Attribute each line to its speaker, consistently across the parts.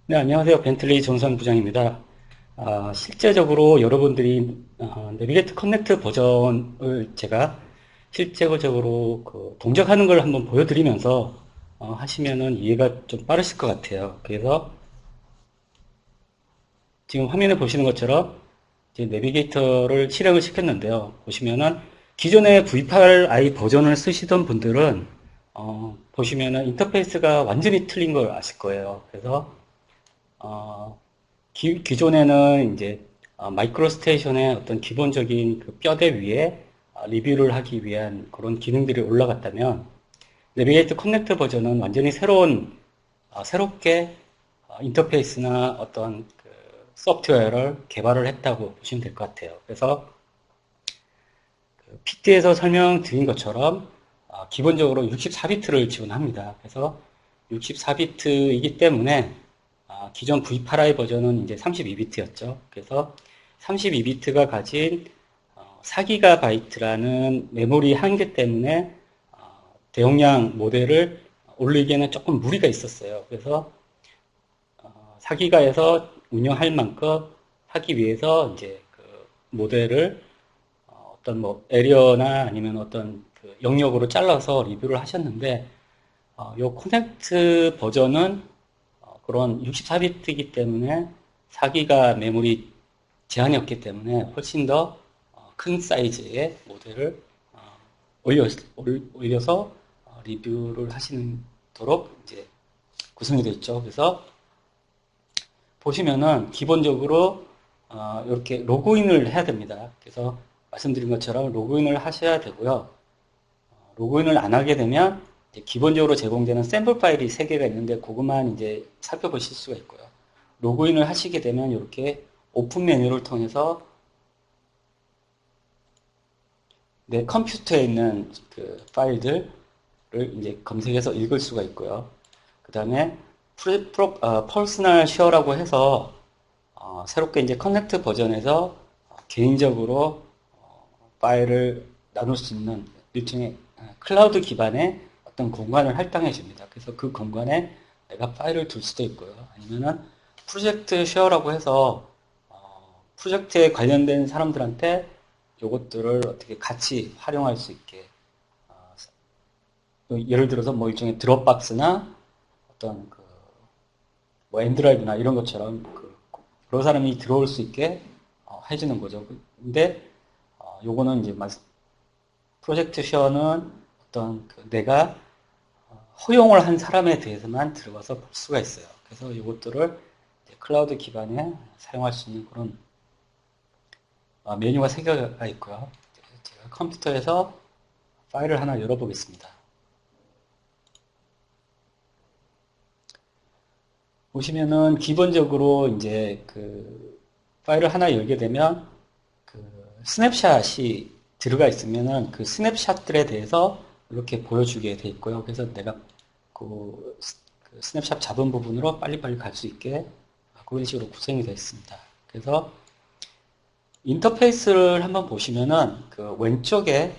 Speaker 1: 네, 안녕하세요. 벤틀리 정선 부장입니다. 실제적으로 여러분들이 내비게이트 커넥트 버전을 제가 실제적으로 동작하는 걸 한번 보여드리면서 하시면은 이해가 좀 빠르실 것 같아요. 그래서 지금 화면에 보시는 것처럼 이제 내비게이터를 실행을 시켰는데요. 보시면은 기존의 V8i 버전을 쓰시던 분들은 보시면은 인터페이스가 완전히 틀린 걸 아실 거예요. 그래서 어, 기존에는 이제 마이크로 스테이션의 어떤 기본적인 그 뼈대 위에 리뷰를 하기 위한 그런 기능들이 올라갔다면 내비게이트 커넥터 버전은 완전히 새롭게 인터페이스나 어떤 그 소프트웨어를 개발을 했다고 보시면 될 것 같아요. 그래서 PT에서 설명드린 것처럼 기본적으로 64비트를 지원합니다. 그래서 64비트이기 때문에 기존 V8i 버전은 이제 32비트였죠. 그래서 32비트가 가진 4GB라는 메모리 한계 때문에 대용량 모델을 올리기에는 조금 무리가 있었어요. 그래서 4기가에서 운영할 만큼 하기 위해서 이제 그 모델을 어떤 뭐 에리어나 아니면 어떤 그 영역으로 잘라서 리뷰를 하셨는데 요 코넥트 버전은 그런 64비트이기 때문에 4기가 메모리 제한이 없기 때문에 훨씬 더 큰 사이즈의 모델을 어, 올려서 리뷰를 하시도록 이제 구성이 되어 있죠. 그래서 보시면은 기본적으로 이렇게 로그인을 해야 됩니다. 그래서 말씀드린 것처럼 로그인을 하셔야 되고요. 로그인을 안 하게 되면 기본적으로 제공되는 샘플 파일이 3개가 있는데 그것만 이제 살펴보실 수가 있고요. 로그인을 하시게 되면 이렇게 오픈 메뉴를 통해서 내 컴퓨터에 있는 그 파일들을 이제 검색해서 읽을 수가 있고요. 그 다음에 퍼스널 쉐어라고 해서 새롭게 이제 커넥트 버전에서 개인적으로 파일을 나눌 수 있는 일종의 클라우드 기반의 어떤 공간을 할당해 줍니다. 그래서 그 공간에 내가 파일을 둘 수도 있고요. 아니면은 프로젝트 쉐어라고 해서 프로젝트에 관련된 사람들한테 요것들을 어떻게 같이 활용할 수 있게 예를 들어서 뭐 일종의 드롭박스나 어떤 뭐 엔드라이브나 이런 것처럼 여러 사람이 들어올 수 있게 해주는 거죠. 근데 요거는 이제 프로젝트 쉐어는 어떤 내가 허용을 한 사람에 대해서만 들어가서 볼 수가 있어요. 그래서 이것들을 클라우드 기반에 사용할 수 있는 그런 메뉴가 3개가 있고요. 제가 컴퓨터에서 파일을 하나 열어보겠습니다. 보시면은 기본적으로 이제 그 파일을 하나 열게 되면 그 스냅샷이 들어가 있으면은 그 스냅샷들에 대해서 이렇게 보여주게 돼 있고요. 그래서 내가 그 스냅샷 잡은 부분으로 빨리빨리 갈 수 있게 그런 식으로 구성이 되어 있습니다. 그래서 인터페이스를 한번 보시면은 그 왼쪽에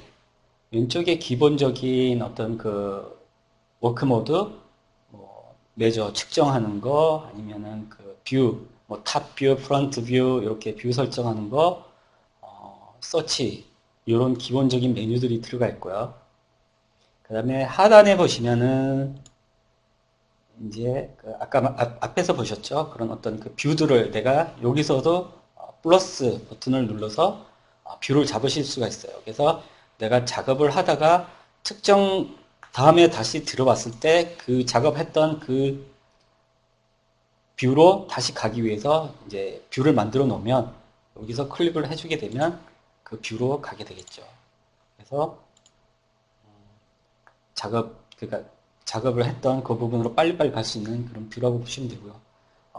Speaker 1: 기본적인 어떤 그 워크 모드, 뭐 메저 측정하는 거, 아니면은 그 뷰, 뭐 탑 뷰, 프런트 뷰 이렇게 뷰 설정하는 거, 서치 이런 기본적인 메뉴들이 들어가 있고요. 그 다음에 하단에 보시면은 이제 그 아까 앞에서 보셨죠? 그런 어떤 그 뷰들을 내가 여기서도 플러스 버튼을 눌러서 뷰를 잡으실 수가 있어요. 그래서 내가 작업을 하다가 특정 다음에 다시 들어왔을 때 그 작업했던 그 뷰로 다시 가기 위해서 이제 뷰를 만들어 놓으면 여기서 클릭을 해주게 되면 그 뷰로 가게 되겠죠. 그래서 그러니까 작업을 했던 그 부분으로 빨리빨리 갈 수 있는 그런 뷰라고 보시면 되고요.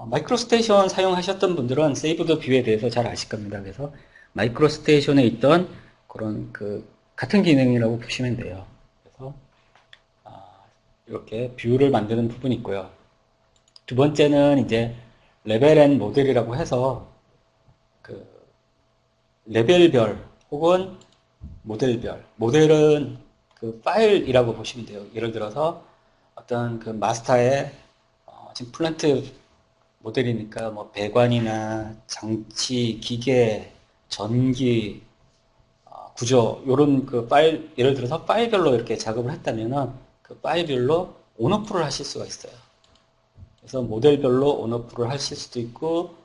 Speaker 1: 마이크로 스테이션 사용하셨던 분들은 세이브드 뷰에 대해서 잘 아실 겁니다. 그래서 마이크로 스테이션에 있던 그런 그 같은 기능이라고 보시면 돼요. 그래서 이렇게 뷰를 만드는 부분이 있고요. 두 번째는 이제 레벨 앤 모델이라고 해서 그 레벨별 혹은 모델은 그 파일이라고 보시면 돼요. 예를 들어서 어떤 그 마스터의 지금 플랜트 모델이니까 뭐 배관이나 장치, 기계, 전기, 구조 요런 그 파일 예를 들어서 파일별로 이렇게 작업을 했다면은 그 파일별로 온오프를 하실 수가 있어요. 그래서 모델별로 온오프를 하실 수도 있고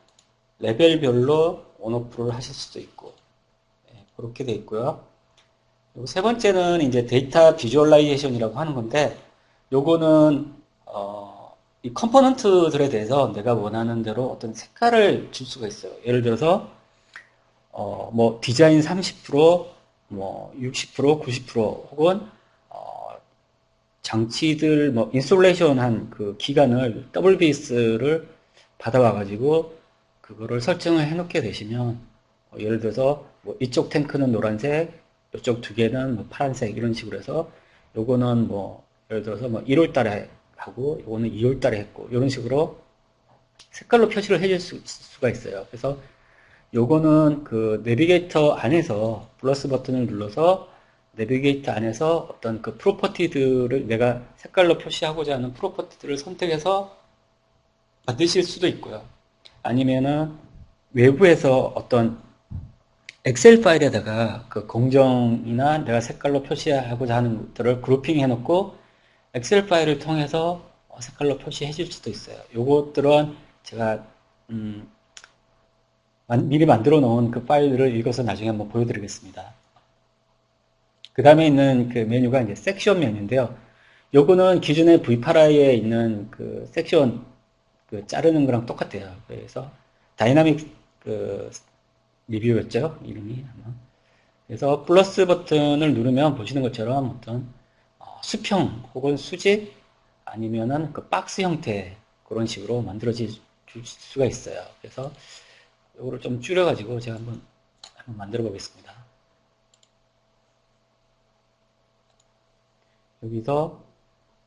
Speaker 1: 레벨별로 온오프를 하실 수도 있고 그렇게 돼 있고요. 그리고 세 번째는 이제 데이터 비주얼라이제이션이라고 하는 건데 요거는 이 컴포넌트들에 대해서 내가 원하는 대로 어떤 색깔을 줄 수가 있어요. 예를 들어서 뭐 디자인 30%, 뭐 60%, 90% 혹은 장치들 뭐 인솔레이션 한 그 기간을 WBS를 받아와 가지고 그거를 설정을 해 놓게 되시면 예를 들어서 뭐 이쪽 탱크는 노란색, 이쪽 두 개는 뭐 파란색 이런 식으로 해서 요거는 뭐 예를 들어서 뭐 1월 달에 하고 요거는 2월 달에 했고 이런 식으로 색깔로 표시를 해줄 수가 있어요. 그래서 요거는 그 내비게이터 안에서 플러스 버튼을 눌러서 내비게이터 안에서 어떤 그 프로퍼티들을 내가 색깔로 표시하고자 하는 프로퍼티들을 선택해서 만드실 수도 있고요. 아니면은 외부에서 어떤 엑셀 파일에다가 그 공정이나 내가 색깔로 표시하고자 하는 것들을 그룹핑 해놓고 엑셀 파일을 통해서 색깔로 표시해 줄 수도 있어요. 요것들은 제가 미리 만들어 놓은 그 파일을 읽어서 나중에 한번 보여드리겠습니다. 그 다음에 있는 그 메뉴가 이제 섹션 메뉴인데요. 요거는 기존의 V8i에 있는 그 섹션 그 자르는 거랑 똑같아요. 그래서 다이나믹 그 리뷰였죠. 이름이 아마. 그래서 플러스 버튼을 누르면 보시는 것처럼 어떤 수평 혹은 수직 아니면은 그 박스 형태 그런 식으로 만들어질 수가 있어요. 그래서 이거를 좀 줄여가지고 제가 한번 만들어 보겠습니다. 여기서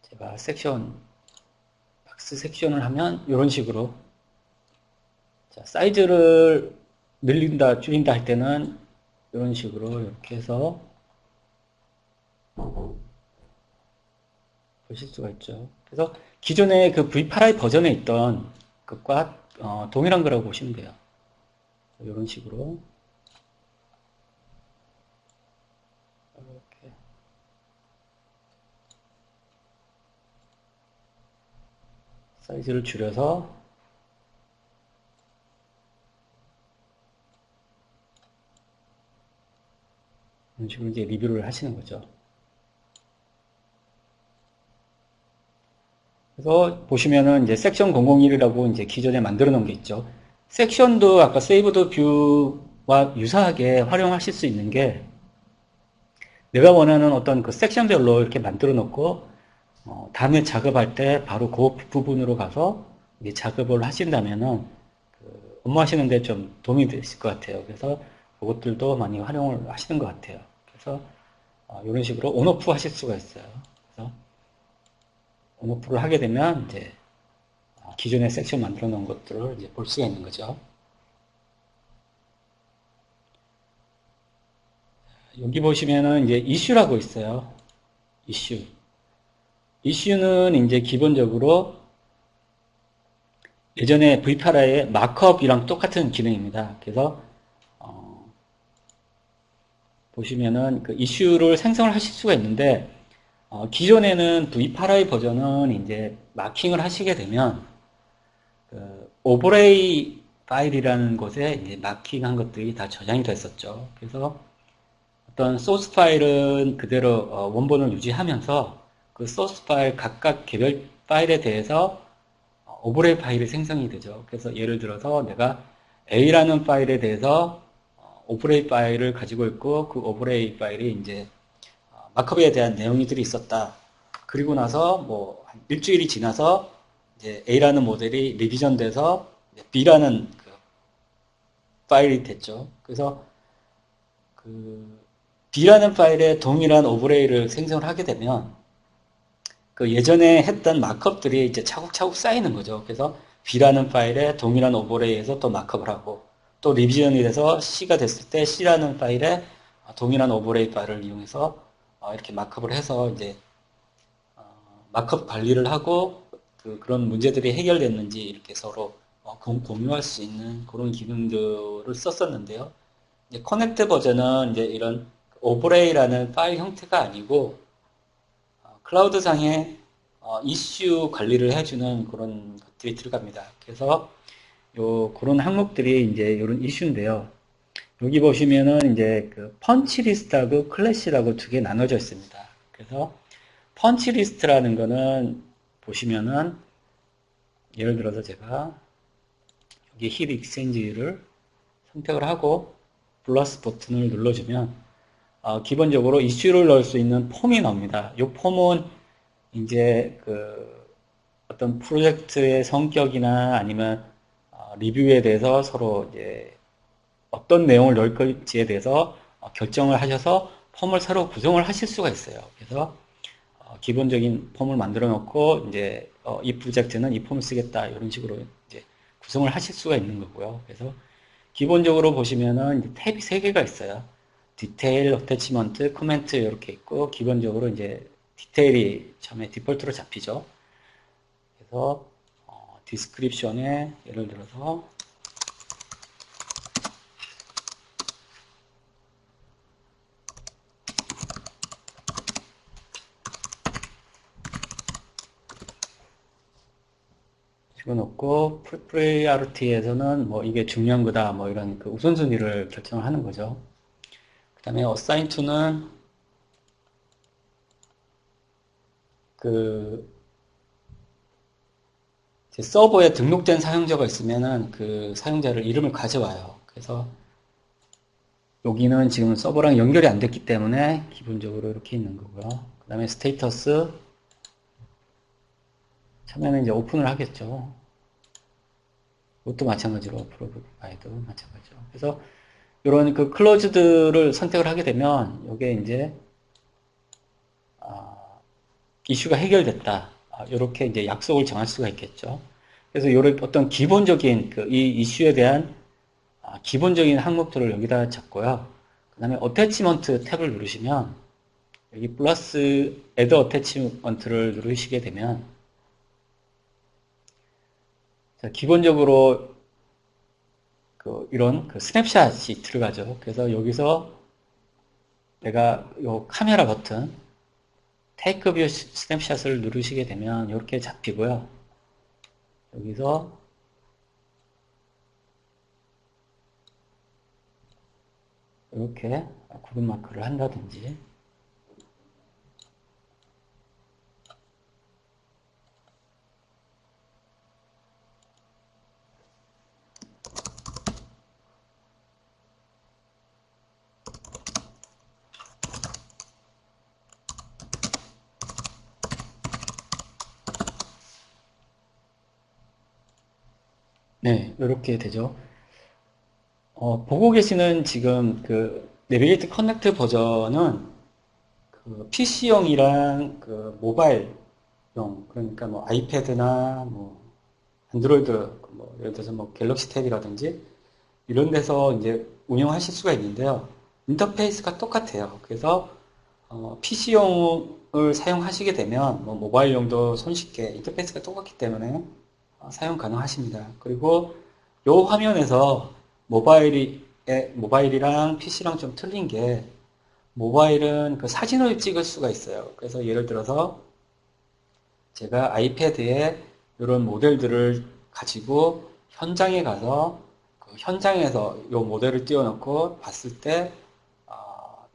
Speaker 1: 제가 섹션, 박스 섹션을 하면 이런 식으로 자, 사이즈를 늘린다, 줄인다 할 때는 이런 식으로 이렇게 해서 보실 수가 있죠. 그래서 기존의 그 V8i 버전에 있던 것과 동일한 거라고 보시면 돼요. 이런 식으로 이렇게 사이즈를 줄여서 이런 식으로 이제 리뷰를 하시는 거죠. 그래서 보시면은 이제 섹션 001이라고 이제 기존에 만들어 놓은 게 있죠. 섹션도 아까 세이브드 뷰와 유사하게 활용하실 수 있는 게 내가 원하는 어떤 그 섹션별로 이렇게 만들어 놓고 다음에 작업할 때 바로 그 부분으로 가서 작업을 하신다면은 그 업무하시는데 좀 도움이 되실 것 같아요. 그래서 그것들도 많이 활용을 하시는 것 같아요. 그래서 이런 식으로 온오프 하실 수가 있어요. 그래서 온오프를 하게 되면 이제 기존에 섹션 만들어 놓은 것들을 이제 볼 수가 있는 거죠. 여기 보시면은 이제 이슈라고 있어요. 이슈. 이슈는 이제 기본적으로 예전에 V8i의 마크업이랑 똑같은 기능입니다. 그래서 보시면은 그 이슈를 생성을 하실 수가 있는데 기존에는 V8i 버전은 이제 마킹을 하시게 되면 그 오버레이 파일이라는 곳에 이제 마킹한 것들이 다 저장이 됐었죠. 그래서 어떤 소스 파일은 그대로 원본을 유지하면서 그 소스 파일 각각 개별 파일에 대해서 오버레이 파일이 생성이 되죠. 그래서 예를 들어서 내가 A라는 파일에 대해서 오버레이 파일을 가지고 있고 그 오버레이 파일이 이제 마크업에 대한 내용들이 있었다. 그리고 나서 뭐 일주일이 지나서 이제 A라는 모델이 리비전 돼서 B라는 그 파일이 됐죠. 그래서 그 B라는 파일에 동일한 오버레이를 생성을 하게 되면 그 예전에 했던 마크업들이 이제 차곡차곡 쌓이는 거죠. 그래서 B라는 파일에 동일한 오버레이에서 또 마크업을 하고 또 리비전이 돼서 C가 됐을 때 C라는 파일에 동일한 오버레이 파일을 이용해서 이렇게 마크업을 해서 이제 마크업 관리를 하고 그런 문제들이 해결됐는지 이렇게 서로 공유할 수 있는 그런 기능들을 썼었는데요. 이제 커넥트 버전은 이제 이런 오브레이라는 파일 형태가 아니고 클라우드상에 이슈 관리를 해주는 그런 것들이 들어갑니다. 그래서 그런 항목들이 이제 이런 이슈인데요. 여기 보시면은 이제 그 펀치 리스트하고 클래시라고 두 개 나눠져 있습니다. 그래서 펀치 리스트라는 거는 보시면은 예를 들어서 제가 여기 힙 익스체인지를 선택을 하고 플러스 버튼을 눌러주면 기본적으로 이슈를 넣을 수 있는 폼이 나옵니다. 이 폼은 이제 그 어떤 프로젝트의 성격이나 아니면 리뷰에 대해서 서로 이제 어떤 내용을 넣을 건지에 대해서 결정을 하셔서 폼을 새로 구성을 하실 수가 있어요. 그래서 기본적인 폼을 만들어 놓고 이제 이 프로젝트는 이 폼을 쓰겠다 이런 식으로 이제 구성을 하실 수가 있는 거고요. 그래서 기본적으로 보시면은 이제 탭이 세 개가 있어요. 디테일, 어태치먼트, 코멘트 이렇게 있고 기본적으로 이제 디테일이 처음에 디폴트로 잡히죠. 그래서 디스크립션에 예를 들어서 집어넣고 프리오리티에서는 뭐 이게 중요한 거다 뭐 이런 그 우선순위를 결정을 하는 거죠. 그 다음에 assign to는 그 서버에 등록된 사용자가 있으면은 그 사용자를 이름을 가져와요. 그래서 여기는 지금 서버랑 연결이 안 됐기 때문에 기본적으로 이렇게 있는 거고요. 그 다음에 스테이터스 처음에는 이제 오픈을 하겠죠. 이것도 마찬가지로 프로바이드 마찬가지죠. 그래서 이런 그 클로즈드를 선택을 하게 되면 이게 이제 이슈가 해결됐다. 이렇게 이제 약속을 정할 수가 있겠죠. 그래서 이런 어떤 기본적인 이 이슈에 대한 기본적인 항목들을 여기다 잡고요. 그 다음에 어태치먼트 탭을 누르시면 여기 플러스 애드 어태치먼트를 누르시게 되면 기본적으로 이런 스냅샷이 들어가죠. 그래서 여기서 내가 이 카메라 버튼 테이크 뷰 스냅샷을 누르시게 되면 이렇게 잡히고요. 여기서 이렇게 구분 마크를 한다든지 네, 이렇게 되죠. 보고 계시는 지금 그 내비게이트 커넥트 버전은 그 PC용이랑 그 모바일용, 그러니까 뭐 아이패드나 뭐 안드로이드, 뭐 예를 들어서 뭐 갤럭시 탭이라든지 이런 데서 이제 운영하실 수가 있는데요. 인터페이스가 똑같아요. 그래서 PC용을 사용하시게 되면 뭐 모바일용도 손쉽게 인터페이스가 똑같기 때문에 사용 가능하십니다. 그리고 이 화면에서 모바일이랑 PC랑 좀 틀린 게 모바일은 그 사진을 찍을 수가 있어요. 그래서 예를 들어서 제가 아이패드에 이런 모델들을 가지고 현장에 가서 그 현장에서 이 모델을 띄워놓고 봤을 때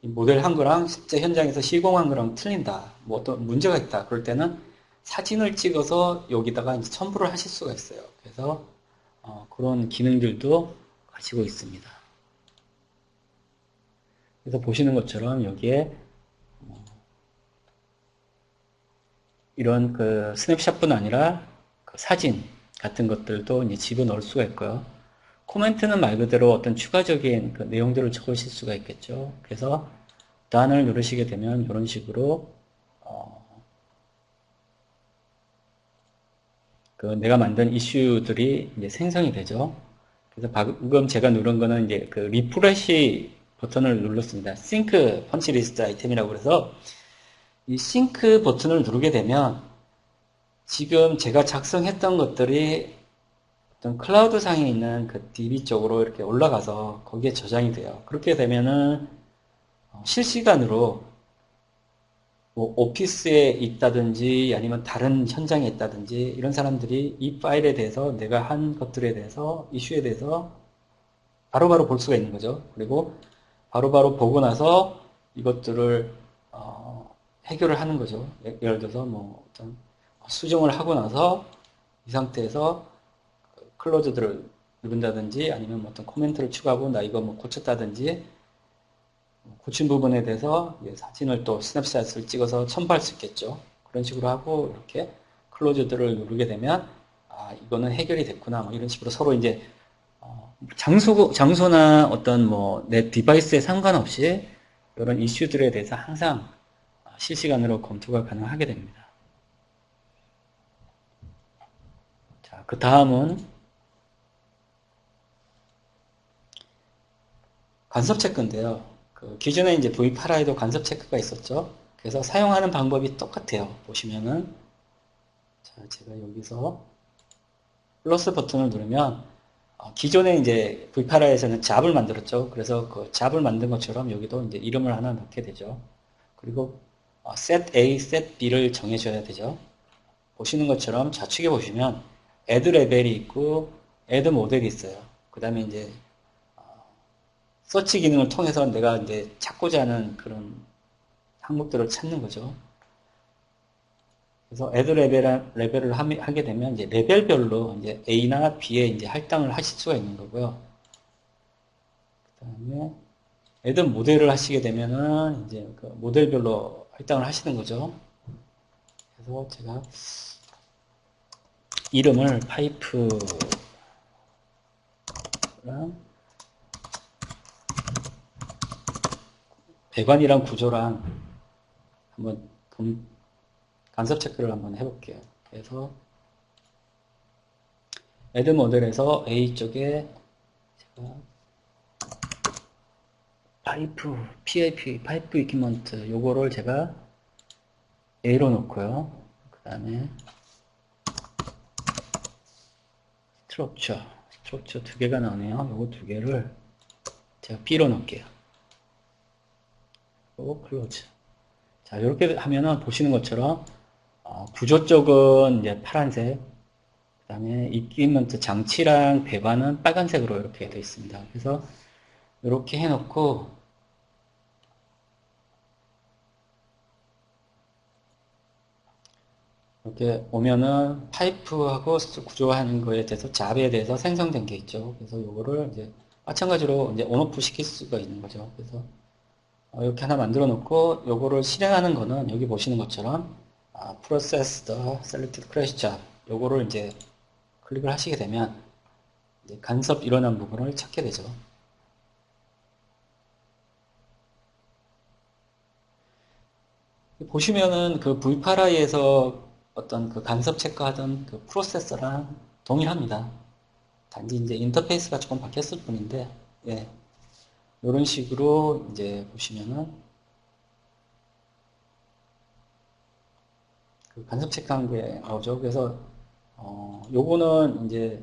Speaker 1: 이 모델 한 거랑 실제 현장에서 시공한 거랑 틀린다. 뭐 어떤 문제가 있다. 그럴 때는 사진을 찍어서 여기다가 이제 첨부를 하실 수가 있어요. 그래서 그런 기능들도 가지고 있습니다. 그래서 보시는 것처럼 여기에 이런 그 스냅샷뿐 아니라 그 사진 같은 것들도 이제 집어넣을 수가 있고요. 코멘트는 말 그대로 어떤 추가적인 그 내용들을 적으실 수가 있겠죠. 그래서 done을 누르시게 되면 이런 식으로 그 내가 만든 이슈들이 이제 생성이 되죠. 그래서 방금 제가 누른 거는 이제 그 리프레시 버튼을 눌렀습니다. 싱크 펀치 리스트 아이템이라고 그래서 이 싱크 버튼을 누르게 되면 지금 제가 작성했던 것들이 어떤 클라우드 상에 있는 그 DB 쪽으로 이렇게 올라가서 거기에 저장이 돼요. 그렇게 되면은 실시간으로 뭐 오피스에 있다든지 아니면 다른 현장에 있다든지 이런 사람들이 이 파일에 대해서 내가 한 것들에 대해서 이슈에 대해서 바로바로 볼 수가 있는 거죠. 그리고 바로바로 보고 나서 이것들을 해결을 하는 거죠. 예를 들어서 뭐 어떤 수정을 하고 나서 이 상태에서 클로즈들을 누른다든지 아니면 뭐 어떤 코멘트를 추가하고 나 이거 뭐 고쳤다든지 고친 부분에 대해서 사진을 또 스냅샷을 찍어서 첨부할 수 있겠죠. 그런 식으로 하고 이렇게 클로즈들을 누르게 되면 아 이거는 해결이 됐구나 뭐 이런 식으로 서로 이제 장소나 어떤 뭐 내 디바이스에 상관없이 이런 이슈들에 대해서 항상 실시간으로 검토가 가능하게 됩니다. 자, 그 다음은 간섭 체크인데요. 그 기존에 이제 V8i도 간섭 체크가 있었죠. 그래서 사용하는 방법이 똑같아요. 보시면은 자, 제가 여기서 플러스 버튼을 누르면 기존에 이제 V8i에서는 잡을 만들었죠. 그래서 그 잡을 만든 것처럼 여기도 이제 이름을 하나 넣게 되죠. 그리고 set A, set B를 정해줘야 되죠. 보시는 것처럼 좌측에 보시면 add 레벨이 있고 add 모델이 있어요. 그 다음에 이제 서치 기능을 통해서 내가 이제 찾고자 하는 그런 항목들을 찾는 거죠. 그래서 add 레벨을 하게 되면 이제 레벨별로 이제 A나 B에 이제 할당을 하실 수가 있는 거고요. 그 다음에 add 모델을 하시게 되면은 이제 그 모델별로 할당을 하시는 거죠. 그래서 제가 이름을 파이프랑 배관이랑 구조랑 한번 간섭 체크를 한번 해볼게요. 그래서 add 모델에서 A 쪽에 제가 PIP, 파이프 이퀴먼트 요거를 제가 A로 놓고요. 그 다음에 스트럭처 두 개가 나오네요. 요거 두 개를 제가 B로 놓을게요. 그리고 클로즈. 자, 이렇게 하면은 보시는 것처럼 구조 쪽은 이제 파란색, 그 다음에 이퀴먼트 장치랑 배관은 빨간색으로 이렇게 되어 있습니다. 그래서 이렇게 해놓고 이렇게 오면은 파이프하고 구조하는 거에 대해서 잡에 대해서 생성된 게 있죠. 그래서 요거를 이제 마찬가지로 이제 온오프 시킬 수가 있는 거죠. 그래서 이렇게 하나 만들어 놓고 요거를 실행하는 거는 여기 보시는 것처럼 process the selected crash job 요거를 이제 클릭을 하시게 되면 이제 간섭 일어난 부분을 찾게 되죠. 보시면은 그 V8i에서 어떤 그 간섭 체크하던 그 프로세서랑 동일합니다. 단지 이제 인터페이스가 조금 바뀌었을 뿐인데, 예. 이런 식으로 이제 보시면은 그 간섭 체크한 게 나오죠. 그래서 요거는 이제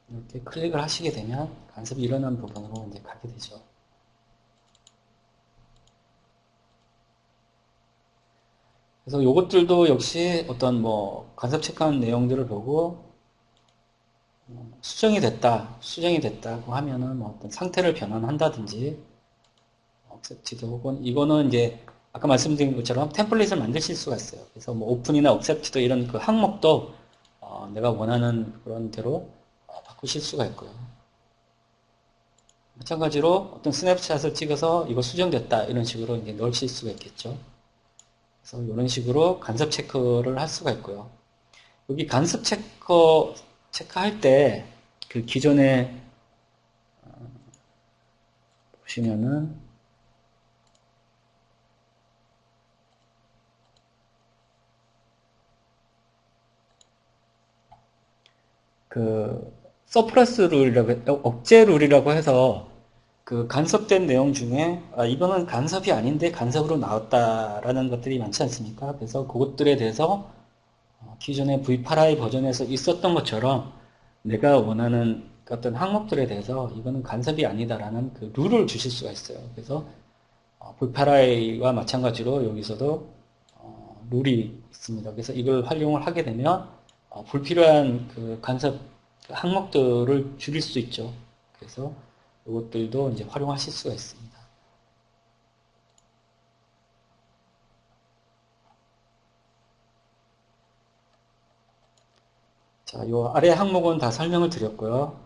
Speaker 1: 이렇게 클릭을 하시게 되면 간섭이 일어난 부분으로 이제 가게 되죠. 그래서 요것들도 역시 어떤 뭐 간섭 체크한 내용들을 보고 수정이 됐다고 하면은 뭐 어떤 상태를 변환한다든지 억셉티드 혹은 이거는 이제 아까 말씀드린 것처럼 템플릿을 만드실 수가 있어요. 그래서 뭐 오픈이나 억셉티드 이런 그 항목도 내가 원하는 그런 대로 바꾸실 수가 있고요. 마찬가지로 어떤 스냅샷을 찍어서 이거 수정됐다 이런 식으로 이제 넣으실 수가 있겠죠. 그래서 이런 식으로 간섭 체크를 할 수가 있고요. 여기 간섭 체크할 때 그 기존에 보시면은 그 서플러스 룰이라고 억제 룰이라고 해서 그 간섭된 내용 중에 이거는 간섭이 아닌데 간섭으로 나왔다라는 것들이 많지 않습니까? 그래서 그것들에 대해서 기존의 V8i 버전에서 있었던 것처럼 내가 원하는 어떤 항목들에 대해서 이거는 간섭이 아니다라는 그 룰을 주실 수가 있어요. 그래서 V8i와 마찬가지로 여기서도 룰이 있습니다. 그래서 이걸 활용을 하게 되면 불필요한 그 간섭 항목들을 줄일 수 있죠. 그래서 이것들도 이제 활용하실 수가 있습니다. 자, 요 아래 항목은 다 설명을 드렸고요.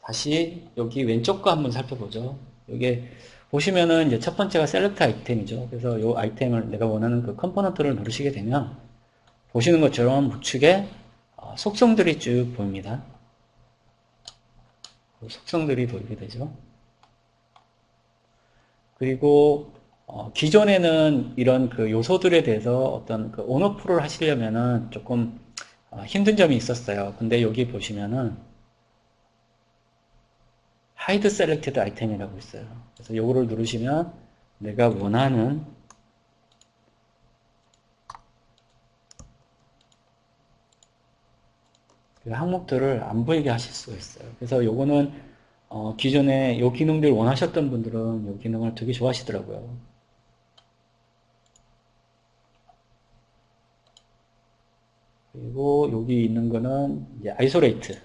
Speaker 1: 다시 여기 왼쪽 거 한번 살펴보죠. 여기 보시면은 이제 첫 번째가 셀렉트 아이템이죠. 그래서 이 아이템을 내가 원하는 그 컴포넌트를 누르시게 되면 보시는 것처럼 우측에 속성들이 쭉 보입니다. 속성들이 보이게 되죠. 그리고 기존에는 이런 그 요소들에 대해서 어떤 그 온오프를 하시려면은 조금 힘든 점이 있었어요. 근데 여기 보시면은 하이드 셀렉티드 아이템이라고 있어요. 그래서 이거를 누르시면 내가 원하는 그 항목들을 안 보이게 하실 수가 있어요. 그래서 요거는 기존에 요 기능들 원하셨던 분들은 요 기능을 되게 좋아하시더라고요. 그리고 여기 있는 거는 이제 아이솔레이트.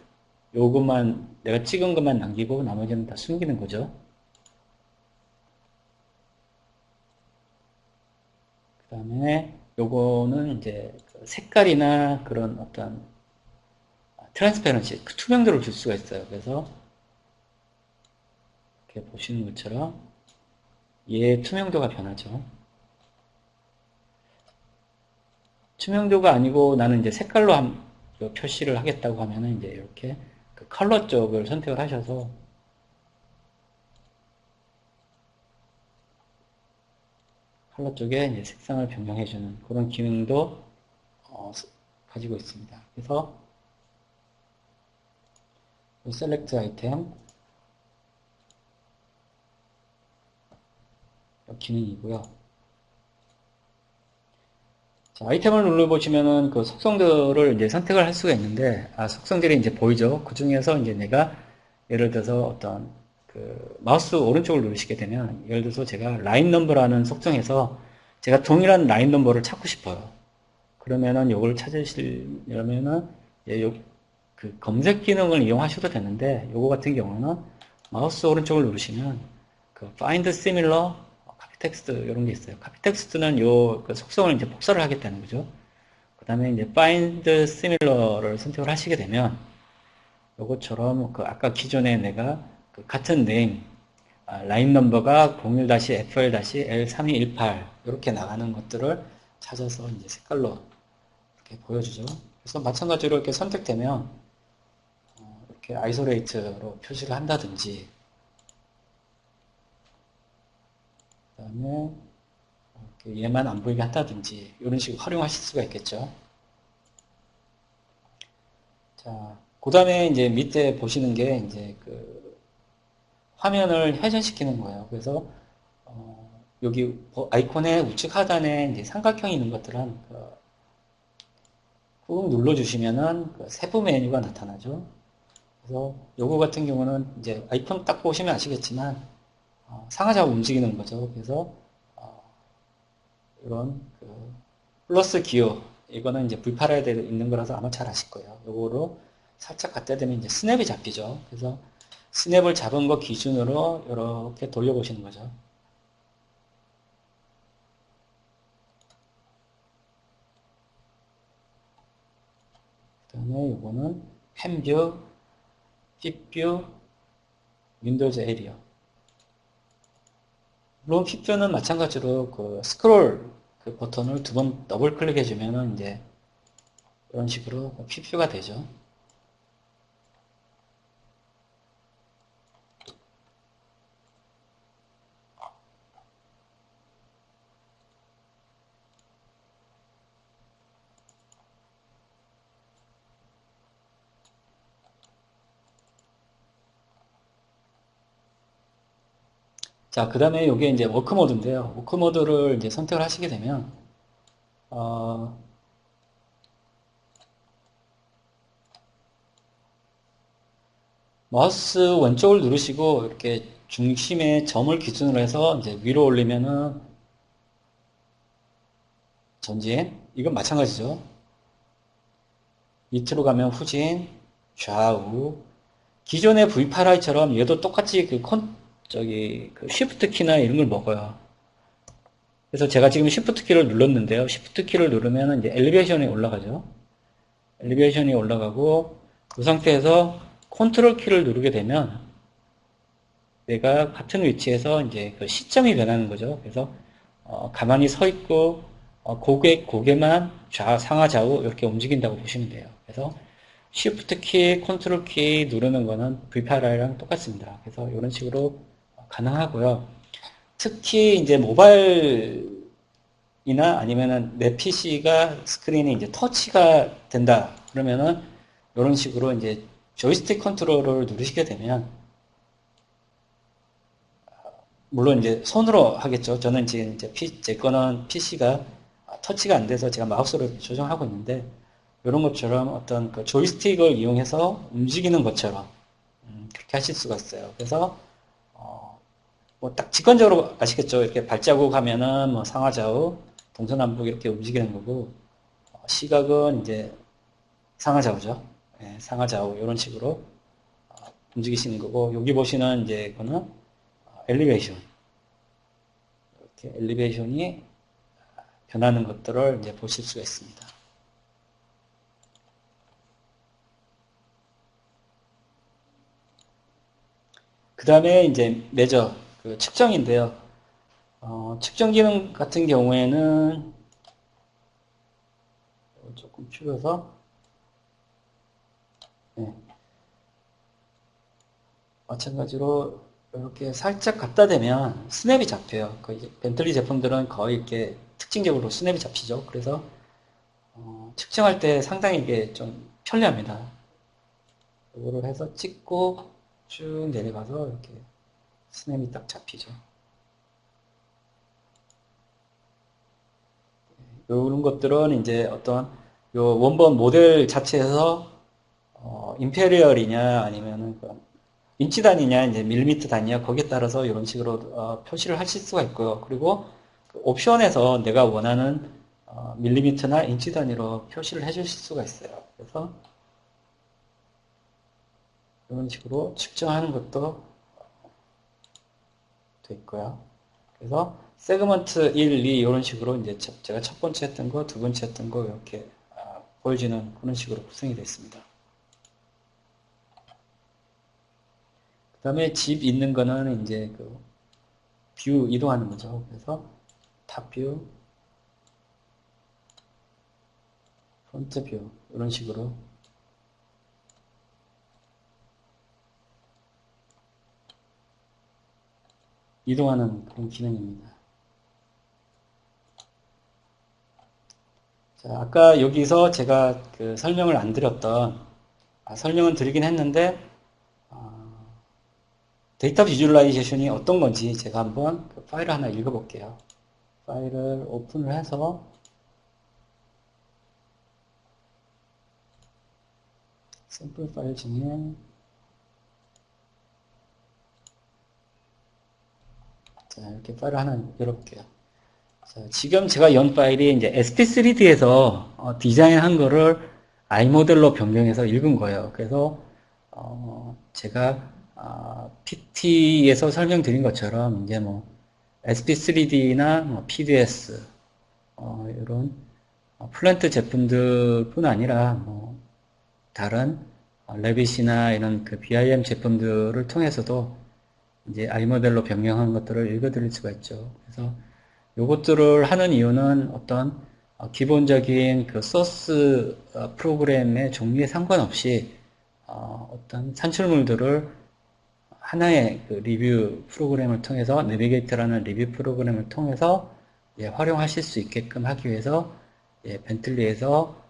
Speaker 1: 요것만 내가 찍은 것만 남기고 나머지는 다 숨기는 거죠. 그 다음에 요거는 이제 색깔이나 그런 어떤 트랜스페런시, 투명도를 줄 수가 있어요. 그래서 이렇게 보시는 것처럼 얘의 투명도가 변하죠. 투명도가 아니고 나는 이제 색깔로 표시를 하겠다고 하면은 이제 이렇게 그 컬러 쪽을 선택을 하셔서 컬러 쪽에 이제 색상을 변경해주는 그런 기능도 가지고 있습니다. 그래서 셀렉트 아이템 기능이고요. 자, 아이템을 눌러보시면은 그 속성들을 이제 선택을 할 수가 있는데, 속성들이 이제 보이죠? 그 중에서 이제 내가 예를 들어서 어떤 그 마우스 오른쪽을 누르시게 되면, 예를 들어서 제가 라인 넘버라는 속성에서 제가 동일한 라인 넘버를 찾고 싶어요. 그러면은 이걸 찾으시려면은, 그 검색 기능을 이용하셔도 되는데, 요거 같은 경우는 마우스 오른쪽을 누르시면, 그 find similar 카피 텍스트 이런 게 있어요. 카피 텍스트는 그 속성을 이제 복사를 하겠다는 거죠. 그 다음에 이제 find similar를 선택을 하시게 되면 요것처럼 그 아까 기존에 내가 그 같은 네임 라인 넘버가 01-FL-L3218 이렇게 나가는 것들을 찾아서 이제 색깔로 이렇게 보여주죠. 그래서 마찬가지로 이렇게 선택되면 이렇게 아이솔레이트로 표시를 한다든지 그 다음에 얘만 안 보이게 한다든지 이런 식으로 활용하실 수가 있겠죠. 자, 그 다음에 이제 밑에 보시는 게 이제 그 화면을 회전시키는 거예요. 그래서 여기 아이콘의 우측 하단에 이제 삼각형이 있는 것들은 꾹 눌러주시면은 그 세부 메뉴가 나타나죠. 그래서 요거 같은 경우는 이제 아이콘 딱 보시면 아시겠지만 상하좌우 움직이는 거죠. 그래서 이런 그 플러스 기호 이거는 이제 불팔아야 있는 거라서 아마 잘 아실 거예요. 요거로 살짝 갖다 대면 이제 스냅이 잡히죠. 그래서 스냅을 잡은 거 기준으로 이렇게 돌려보시는 거죠. 그 다음에 요거는 펜뷰, 핏뷰, 윈도우즈 에리어. 물론 핏뷰는 마찬가지로 그 스크롤 그 버튼을 두 번 더블 클릭해 주면은 이제 이런 식으로 핏뷰가 되죠. 자, 그 다음에 이게 이제 워크 모드인데요. 워크 모드를 이제 선택을 하시게 되면, 마우스 왼쪽을 누르시고 이렇게 중심의 점을 기준으로 해서 이제 위로 올리면은 전진. 이건 마찬가지죠. 밑으로 가면 후진, 좌우. 기존의 V8i처럼 얘도 똑같이 그 쉬프트 키나 이런 걸 먹어요. 그래서 제가 지금 쉬프트 키를 눌렀는데요. 쉬프트 키를 누르면 이제 엘리베이션이 올라가죠. 엘리베이션이 올라가고 그 상태에서 컨트롤 키를 누르게 되면 내가 같은 위치에서 이제 그 시점이 변하는 거죠. 그래서 가만히 서 있고 고개만 상하 좌우 이렇게 움직인다고 보시면 돼요. 그래서 Shift 키, 컨트롤 키 누르는 거는 V8i랑 똑같습니다. 그래서 이런 식으로 가능하고요. 특히 이제 모바일이나 아니면은 내 PC가 스크린이 이제 터치가 된다. 그러면은 이런 식으로 이제 조이스틱 컨트롤을 누르시게 되면 물론 이제 손으로 하겠죠. 저는 지금 이제 제 거는 PC가 터치가 안 돼서 제가 마우스로 조정하고 있는데 이런 것처럼 어떤 그 조이스틱을 이용해서 움직이는 것처럼 그렇게 하실 수가 있어요. 그래서 뭐 딱 직관적으로 아시겠죠? 이렇게 발자국 하면은 뭐 상하좌우, 동서남북 이렇게 움직이는 거고 시각은 이제 상하좌우죠. 예, 상하좌우 이런 식으로 움직이시는 거고 여기 보시는 이제 이거는 엘리베이션 이렇게 엘리베이션이 변하는 것들을 이제 보실 수가 있습니다. 그 다음에 이제 매저 그 측정인데요. 측정 기능 같은 경우에는 조금 줄여서 네, 마찬가지로 이렇게 살짝 갖다 대면 스냅이 잡혀요. 거의 벤틀리 제품들은 거의 이렇게 특징적으로 스냅이 잡히죠. 그래서 측정할 때 상당히 이게 좀 편리합니다. 이거를 해서 찍고 쭉 내려가서 이렇게 스냅이 딱 잡히죠. 이런 것들은 이제 어떤 요 원본 모델 자체에서 임페리얼이냐 아니면은 인치 단위냐 이제 밀리미터 단위냐 거기에 따라서 이런 식으로 표시를 하실 수가 있고요. 그리고 그 옵션에서 내가 원하는 밀리미터나 인치 단위로 표시를 해주실 수가 있어요. 그래서 이런 식으로 측정하는 것도 돼 있고요. 그래서 세그먼트 1, 2 이런 식으로 이제 제가 첫 번째 했던 거, 두 번째 했던 거 이렇게 보여지는 그런 식으로 구성이 되어 있습니다. 그 다음에 집 있는 거는 이제 그 뷰 이동하는 거죠. 그래서 탑 뷰, 프론트 뷰 이런 식으로 이동하는 그런 기능입니다. 자, 아까 여기서 제가 그 설명을 안 드렸던 설명은 드리긴 했는데 데이터 비주얼라이제이션이 어떤 건지 제가 한번 그 파일을 하나 읽어볼게요. 파일을 오픈을 해서 샘플 파일 중에 자, 이렇게 파일을 하나 열어볼게요. 자, 지금 제가 연 파일이 이제 SP3D에서 디자인한 거를 i모델로 변경해서 읽은 거예요. 그래서 제가 PT에서 설명드린 것처럼 이제 뭐 SP3D나 뭐 PDS 이런 플랜트 제품들뿐 아니라 뭐 다른 레빗이나 이런 그 BIM 제품들을 통해서도 이제 i모델로 변경한 것들을 읽어드릴 수가 있죠. 그래서 요것들을 하는 이유는 어떤 기본적인 그 소스 프로그램의 종류에 상관없이 어떤 산출물들을 하나의 그 리뷰 프로그램을 통해서 내비게이터라는 리뷰 프로그램을 통해서 예, 활용하실 수 있게끔 하기 위해서 예, 벤틀리에서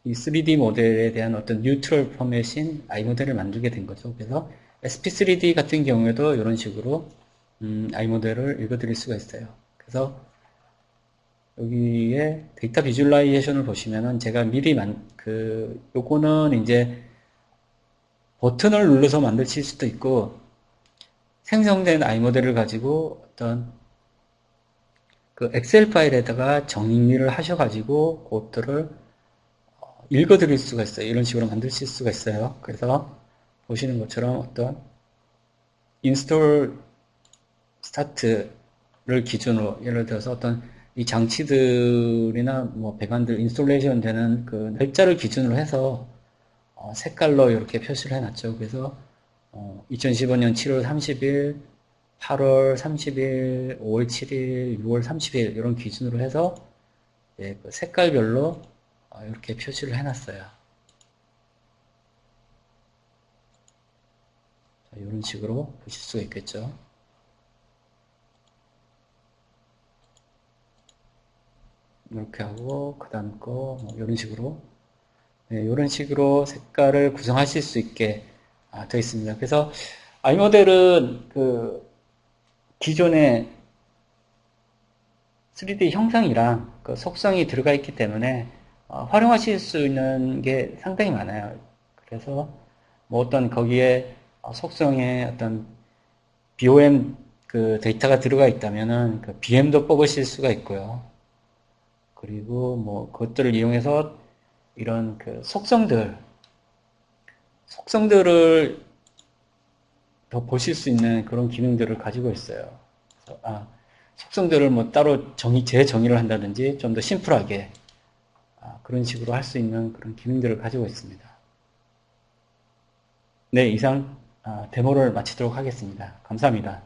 Speaker 1: 이 3D 모델에 대한 어떤 뉴트럴 포맷인 i모델을 만들게 된 거죠. 그래서 SP3D 같은 경우에도 이런 식으로 i모델을 읽어드릴 수가 있어요. 그래서 여기에 데이터 비주얼라이제이션을 보시면은 제가 미리 요거는 이제 버튼을 눌러서 만드실 수도 있고, 생성된 아이모델을 가지고 어떤 그 엑셀 파일에다가 정리를 하셔가지고 그것들을 읽어드릴 수가 있어요. 이런 식으로 만드실 수가 있어요. 그래서 보시는 것처럼 어떤 인스톨 스타트를 기준으로 예를 들어서 어떤 이 장치들이나 뭐 배관들 인스톨레이션 되는 그 날짜를 기준으로 해서 색깔로 이렇게 표시를 해놨죠. 그래서 2015년 7월 30일, 8월 30일, 5월 7일, 6월 30일 이런 기준으로 해서 그 색깔별로 이렇게 표시를 해놨어요. 이런 식으로 보실 수가 있겠죠. 이렇게 하고 그 다음 거뭐 이런 식으로 이런 식으로 색깔을 구성하실 수 있게 되어 있습니다. 그래서 아이모델은 그 기존의 3D 형상이랑 그 속성이 들어가 있기 때문에 활용하실 수 있는 게 상당히 많아요. 그래서 뭐 어떤 거기에 속성에 어떤 BOM 그 데이터가 들어가 있다면은 그 BM도 뽑으실 수가 있고요. 그리고 뭐 그것들을 이용해서 이런 그 속성들을 더 보실 수 있는 그런 기능들을 가지고 있어요. 그래서, 속성들을 뭐 따로 재정의를 한다든지 좀 더 심플하게 그런 식으로 할 수 있는 그런 기능들을 가지고 있습니다. 네, 이상 데모를 마치도록 하겠습니다. 감사합니다.